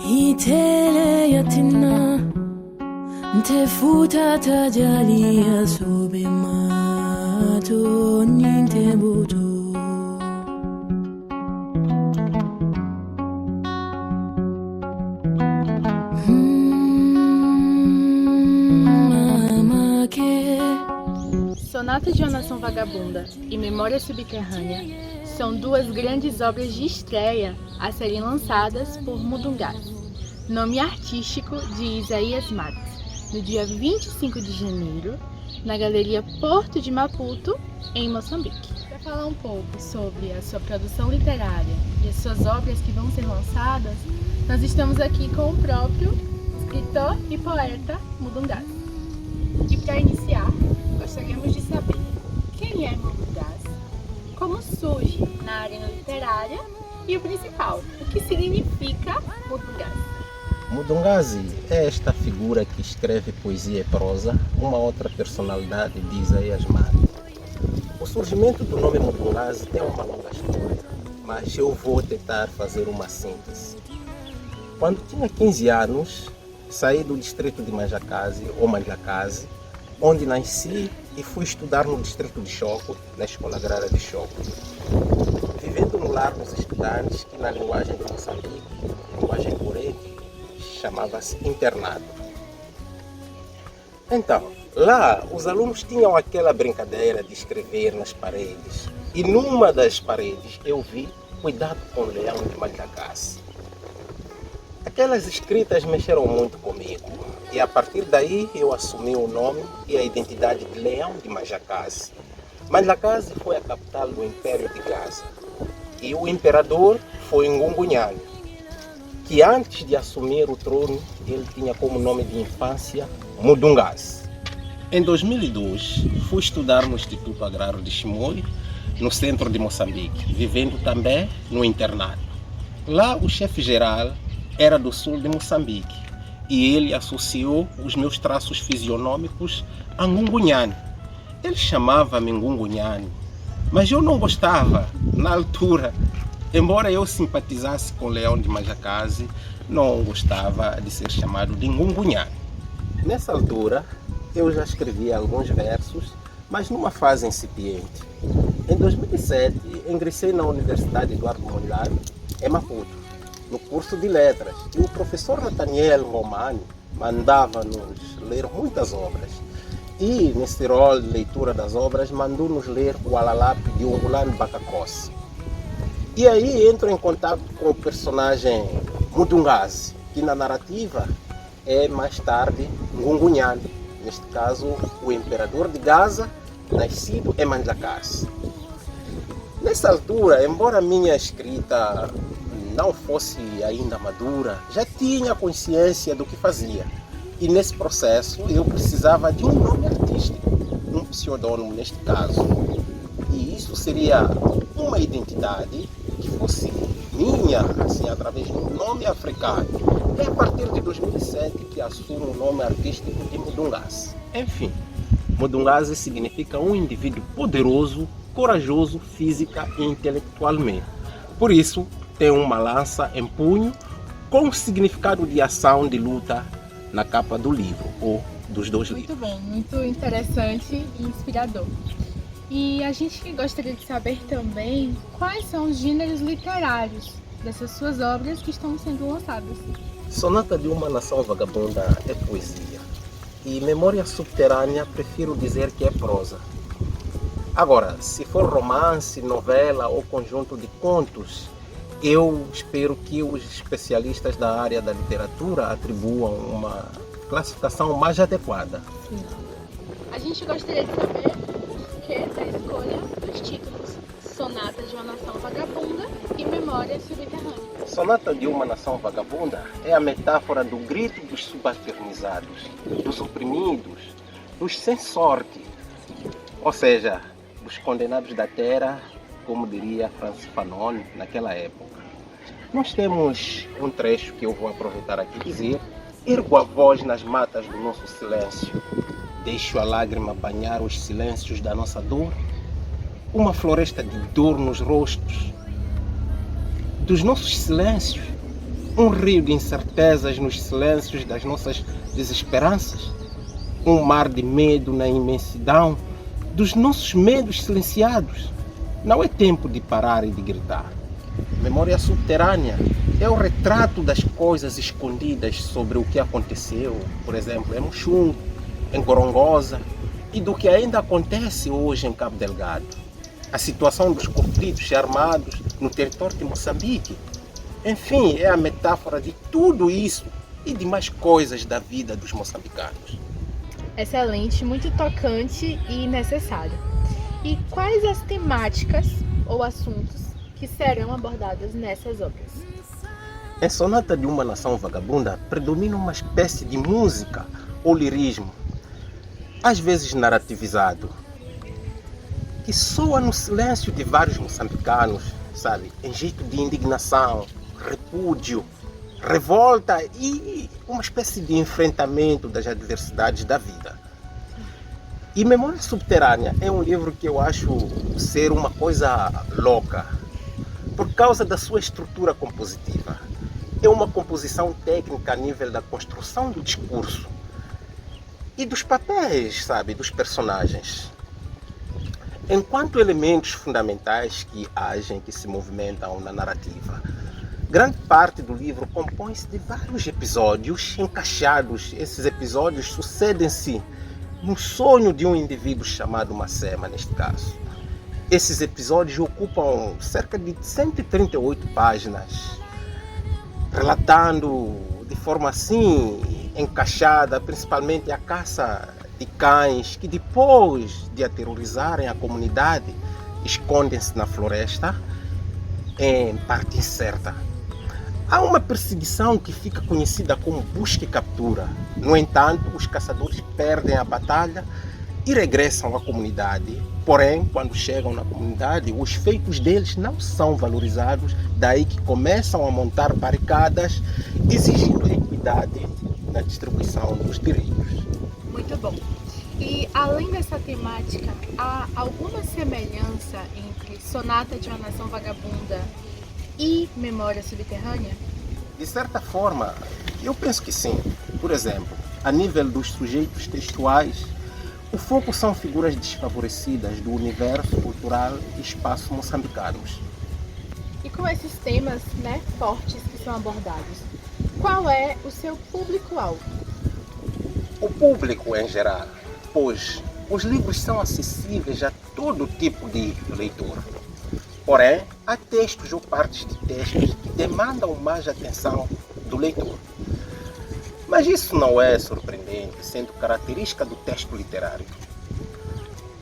Itele yatina Te futa tajalia sobe mato ninte buto Mama que Sonata de uma Nação Vagabunda e Memória Subterrânea são duas grandes obras de estreia a serem lançadas por Mudungaz, nome artístico de Isaías Matos, no dia 25 de janeiro, na Galeria Porto de Maputo, em Moçambique. Para falar um pouco sobre a sua produção literária e as suas obras que vão ser lançadas, nós estamos aqui com o próprio escritor e poeta Mudungaz. E para iniciar, gostaríamos de saber quem é Mudungaz, como surge na arena literária e o principal, o que significa Mudungaz. Mudungaz é esta figura que escreve poesia e prosa, uma outra personalidade de Isaías Matos. O surgimento do nome Mudungaz tem uma longa história, mas eu vou tentar fazer uma síntese. Quando tinha 15 anos, saí do distrito de Manjakazi, ou Manjakazi, onde nasci e fui estudar no distrito de Choco, na Escola Agrária de Choco. Vivendo no lar dos estudantes, que na linguagem de Moçambique, linguagem corrente, chamava-se internado. Então, lá os alunos tinham aquela brincadeira de escrever nas paredes. E numa das paredes eu vi Cuidado com o Leão de Manjakazi. Aquelas escritas mexeram muito comigo. E a partir daí eu assumi o nome e a identidade de Leão de Manjakazi. Manjakazi foi a capital do Império de Gaza. E o imperador foi Ngungunyane, que antes de assumir o trono, ele tinha como nome de infância Mudungaz. Em 2002, fui estudar no Instituto Agrário de Chimoio, no centro de Moçambique, vivendo também no internato. Lá o chefe-geral era do sul de Moçambique e ele associou os meus traços fisionômicos a Ngungunyane. Ele chamava-me Ngungunyane, mas eu não gostava na altura. Embora eu simpatizasse com o Leão de Manjakazi, não gostava de ser chamado de Ngungunyane. Nessa altura, eu já escrevia alguns versos, mas numa fase incipiente. Em 2007, ingressei na Universidade Eduardo Mondlane, em Maputo, no curso de letras. E o professor Nathaniel Ngomani mandava-nos ler muitas obras. E, nesse rol de leitura das obras, mandou-nos ler o Alalap de Ungulane Bakakossi. E aí entro em contato com o personagem Mudungaz, que na narrativa é mais tarde Ngungunyane, neste caso o imperador de Gaza, nascido em Manjakazi. Nessa altura, embora a minha escrita não fosse ainda madura, já tinha consciência do que fazia. E nesse processo eu precisava de um nome artístico, um pseudônimo neste caso. E isso seria uma identidade que fosse minha, assim, através de um nome africano. É a partir de 2007 que assumo o nome artístico de Mudungaz. Enfim, Mudungaz significa um indivíduo poderoso, corajoso, física e intelectualmente. Por isso, tem uma lança em punho com significado de ação, de luta na capa do livro, ou dos dois livros. Muito bem, muito interessante e inspirador. E a gente gostaria de saber também quais são os gêneros literários dessas suas obras que estão sendo lançadas. Sonata de uma Nação Vagabunda é poesia. E Memória Subterrânea prefiro dizer que é prosa. Agora, se for romance, novela ou conjunto de contos, eu espero que os especialistas da área da literatura atribuam uma classificação mais adequada. Sim. A gente gostaria de saber o que é a escolha dos títulos Sonata de uma Nação Vagabunda e Memória Subterrânea. Sonata de uma Nação Vagabunda é a metáfora do grito dos subalternizados, dos oprimidos, dos sem sorte, ou seja, dos condenados da terra, como diria Francis Fanon naquela época. Nós temos um trecho que eu vou aproveitar aqui e dizer: ergo a voz nas matas do nosso silêncio, deixo a lágrima banhar os silêncios da nossa dor, uma floresta de dor nos rostos dos nossos silêncios, Um rio de incertezas nos silêncios das nossas desesperanças. Um mar de medo na imensidão dos nossos medos silenciados. Não é tempo de parar e de gritar. Memória subterrânea é o retrato das coisas escondidas sobre o que aconteceu, por exemplo, em Muxum, em Gorongosa, e do que ainda acontece hoje em Cabo Delgado. A situação dos conflitos armados no território de Moçambique. Enfim, é a metáfora de tudo isso e de mais coisas da vida dos moçambicanos. Excelente, muito tocante e necessário. E quais as temáticas ou assuntos que serão abordados nessas obras? Em Sonata de uma Nação Vagabunda predomina uma espécie de música ou lirismo, às vezes narrativizado, que soa no silêncio de vários moçambicanos, sabe, em jeito de indignação, repúdio, revolta e uma espécie de enfrentamento das adversidades da vida. E Memória Subterrânea é um livro que eu acho ser uma coisa louca, por causa da sua estrutura compositiva. É uma composição técnica a nível da construção do discurso e dos papéis, sabe, dos personagens. Enquanto elementos fundamentais que agem, que se movimentam na narrativa, grande parte do livro compõe-se de vários episódios encaixados. Esses episódios sucedem-se no sonho de um indivíduo chamado Macema, neste caso. Esses episódios ocupam cerca de 138 páginas, relatando de forma assim encaixada, principalmente a caça de cães que, depois de aterrorizarem a comunidade, escondem-se na floresta em parte incerta. Há uma perseguição que fica conhecida como busca e captura. No entanto, os caçadores perdem a batalha e regressam à comunidade. Porém, quando chegam na comunidade, os feitos deles não são valorizados, daí que começam a montar barricadas, exigindo equidade na distribuição dos direitos. Muito bom. E além dessa temática, há alguma semelhança entre Sonata de uma Nação Vagabunda e Memória Subterrânea? De certa forma, eu penso que sim. Por exemplo, a nível dos sujeitos textuais, o foco são figuras desfavorecidas do universo cultural e espaço moçambicanos. E com esses temas, fortes que são abordados, qual é o seu público-alvo? O público em geral, pois os livros são acessíveis a todo tipo de leitor. Porém, há textos ou partes de textos que demandam mais atenção do leitor. Mas isso não é surpreendente, sendo característica do texto literário.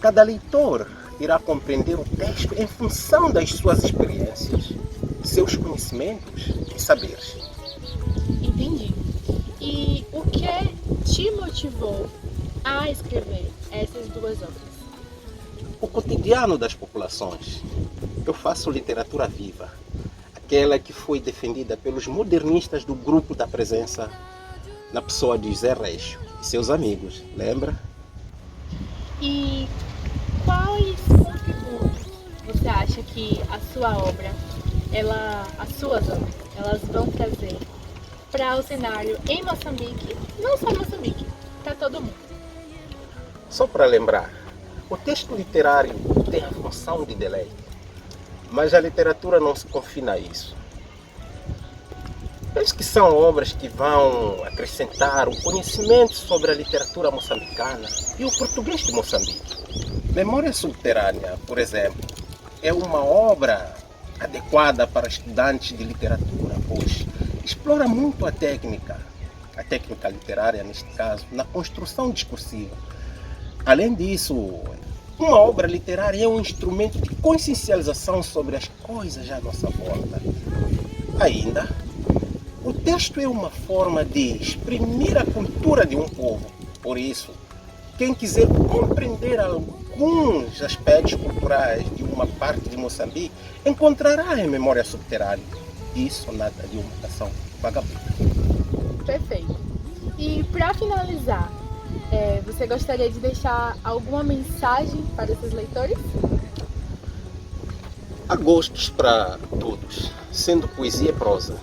Cada leitor irá compreender o texto em função das suas experiências, seus conhecimentos e saberes. Entendi. E o que te motivou a escrever essas duas obras? O cotidiano das populações. Eu faço literatura viva, aquela que foi defendida pelos modernistas do Grupo da Presença, na pessoa de Zé Reixo e seus amigos, lembra? E quais contributos você acha que a sua obra, as suas obras, elas vão trazer para o cenário em Moçambique, não só Moçambique, para todo mundo? Só para lembrar, o texto literário tem a função de deleite, mas a literatura não se confina a isso. Penso que são obras que vão acrescentar o conhecimento sobre a literatura moçambicana e o português de Moçambique. Memória Subterrânea, por exemplo, é uma obra adequada para estudantes de literatura, pois explora muito a técnica literária, neste caso, na construção discursiva. Além disso, uma obra literária é um instrumento de consciencialização sobre as coisas à nossa volta. Ainda, o texto é uma forma de exprimir a cultura de um povo. Por isso, quem quiser compreender alguns aspectos culturais de uma parte de Moçambique, encontrará em Memória Subterrânea e Sonata de uma Nação Vagabunda. Perfeito. E para finalizar, você gostaria de deixar alguma mensagem para esses leitores? Há gostos para todos, sendo poesia e prosa.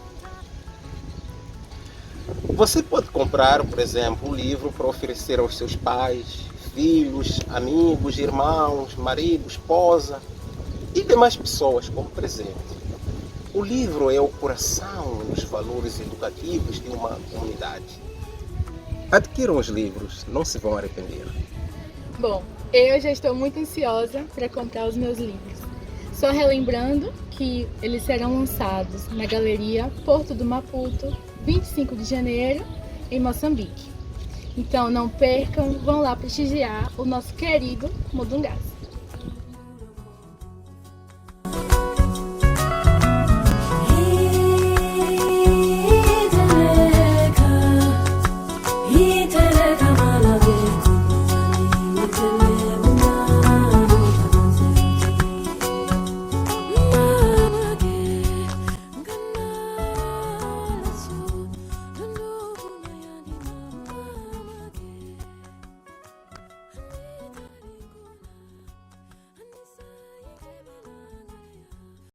Você pode comprar, por exemplo, um livro para oferecer aos seus pais, filhos, amigos, irmãos, marido, esposa e demais pessoas como presente. O livro é o coração e os valores educativos de uma comunidade. Adquiram os livros, não se vão arrepender. Bom, eu já estou muito ansiosa para comprar os meus livros. Só relembrando que eles serão lançados na Galeria Porto do Maputo, 25 de janeiro, em Moçambique. Então não percam, vão lá prestigiar o nosso querido Mudungasse.